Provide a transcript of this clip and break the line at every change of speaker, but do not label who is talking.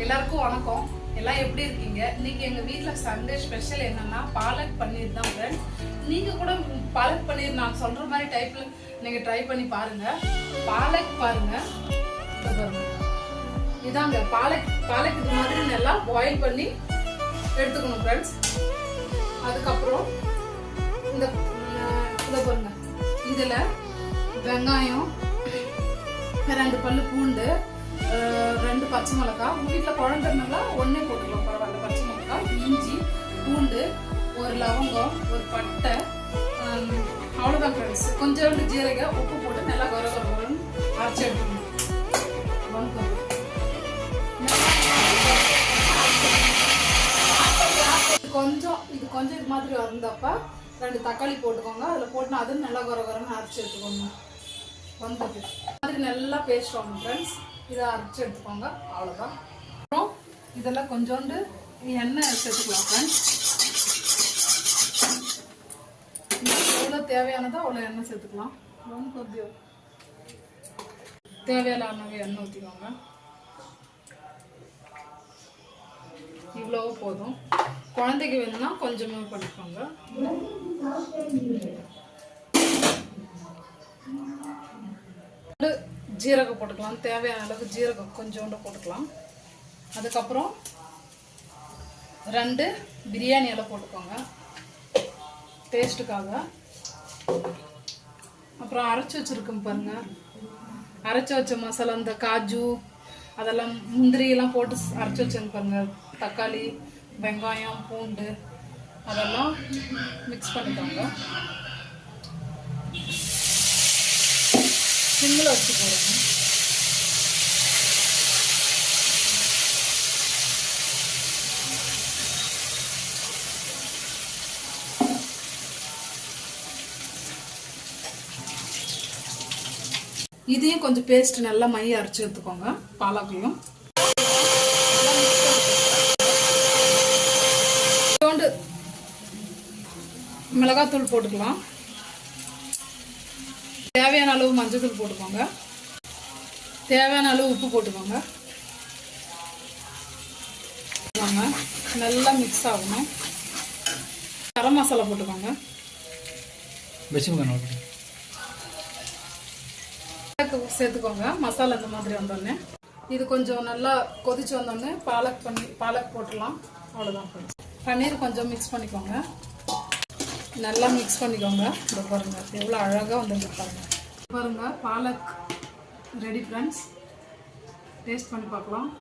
எல்லாருக்கும் வணக்கம். எல்லாம் எப்படி இருக்கீங்க? இன்னைக்கு எங்க வீட்ல சண்டே ஸ்பெஷல் என்னன்னா பாலக் பன்னீர் தான் ஃப்ரெண்ட்ஸ். நீங்க கூட பாலக் பன்னீர் நான் சொல்ற மாதிரி டைப்ல நீங்க ட்ரை பண்ணி பாருங்க. பாலக் பாருங்க, இதாங்க பாலக் இது மாதிரி நல்லா பாயில் பண்ணி எடுத்துக்கணும் ஃப்ரெண்ட்ஸ். அதுக்கப்புறம் இந்த பாருங்க, இதுல வெங்காயம், 2 பல்லு பூண்டு, 2 பச்சை மிளகாய், உங்க வீட்டில் குழந்தைங்களா ஒன்னே போட்டுக்கலாம் பரவாயில்ல. பச்சை மிளகாய், இஞ்சி, பூண்டு, ஒரு லவங்கம், ஒரு பட்டை, அவ்வளோதான் ஃப்ரெண்ட்ஸ். கொஞ்சோண்டு ஜீரகம், உப்பு போட்டு நல்லா கரகரன்னு அரைச்சி எடுத்துக்கணும். இது கொஞ்சம் இது மாதிரி வந்தப்ப 2 தக்காளி போட்டுக்கோங்க. அதில் போட்டு அதுவும் நல்லா கரகரன்னு அரைச்சி எடுத்துக்கோங்க. வந்தது மாதிரி நல்லா பேஸ்ட் ஆகணும் ஃப்ரெண்ட்ஸ். இதை அரைச்சி எடுத்துக்கோங்க, அவ்வளோதான். அப்புறம் இதெல்லாம் கொஞ்சோண்டு எண்ணெய் சேர்த்துக்கலாம் ஃப்ரெண்ட்ஸ். எவ்வளோ தேவையானதோ அவ்வளோ எண்ணெய் சேர்த்துக்கலாம். கொஞ்சம் தேவையான எண்ணெய் ஊற்றிக்கோங்க. இவ்வளோ போதும். குழந்தைக்கு வேணும்னா கொஞ்சமாக பண்ணிக்கோங்க. ஜீரகம் போட்டுக்கலாம், தேவையான அளவுக்கு ஜீரகம் கொஞ்சோண்டு போட்டுக்கலாம். அதுக்கப்புறம் 2 பிரியாணி இலை போட்டுக்கோங்க டேஸ்ட்டுக்காக. அப்புறம் அரைச்சி வச்சுருக்கோம் பாருங்க, அரைச்சி வச்ச மசாலா, இந்த காஜு அதெல்லாம் முந்திரியெல்லாம் போட்டு அரைச்சி வச்சுருங்க பாருங்க. தக்காளி, வெங்காயம், பூண்டு அதெல்லாம் மிக்ஸ் பண்ணிக்கோங்க. சிம்மில் வச்சு போடுங்க. இதையும் கொஞ்சம் பேஸ்ட் நல்லா மைய அரைச்சி எடுத்துக்கோங்க. பாலாக்கையும் மிளகாத்தூள் போட்டுக்கலாம். தேவையான அளவு மஞ்சள் போட்டுக்கோங்க. தேவையான அளவு உப்பு போட்டுக்கோங்க. நல்லா மிக்ஸ் ஆகணும். கரம் மசாலா போட்டுக்கோங்க. சேர்த்துக்கோங்க. மசாலா இந்த மாதிரி வந்தோடனே இது கொஞ்சம் நல்லா கொதிச்சு வந்தோடனே பாலக் போட்டுடலாம். அவ்வளோதான். பன்னீர் கொஞ்சம் மிக்ஸ் பண்ணிக்கோங்க. நல்லா மிக்ஸ் பண்ணிக்கோங்க. இந்த பாருங்க எவ்வளோ அழகாக வந்துருக்கு பாருங்க. Palak ready friends. டேஸ்ட் பண்ணி பார்க்கலாம்.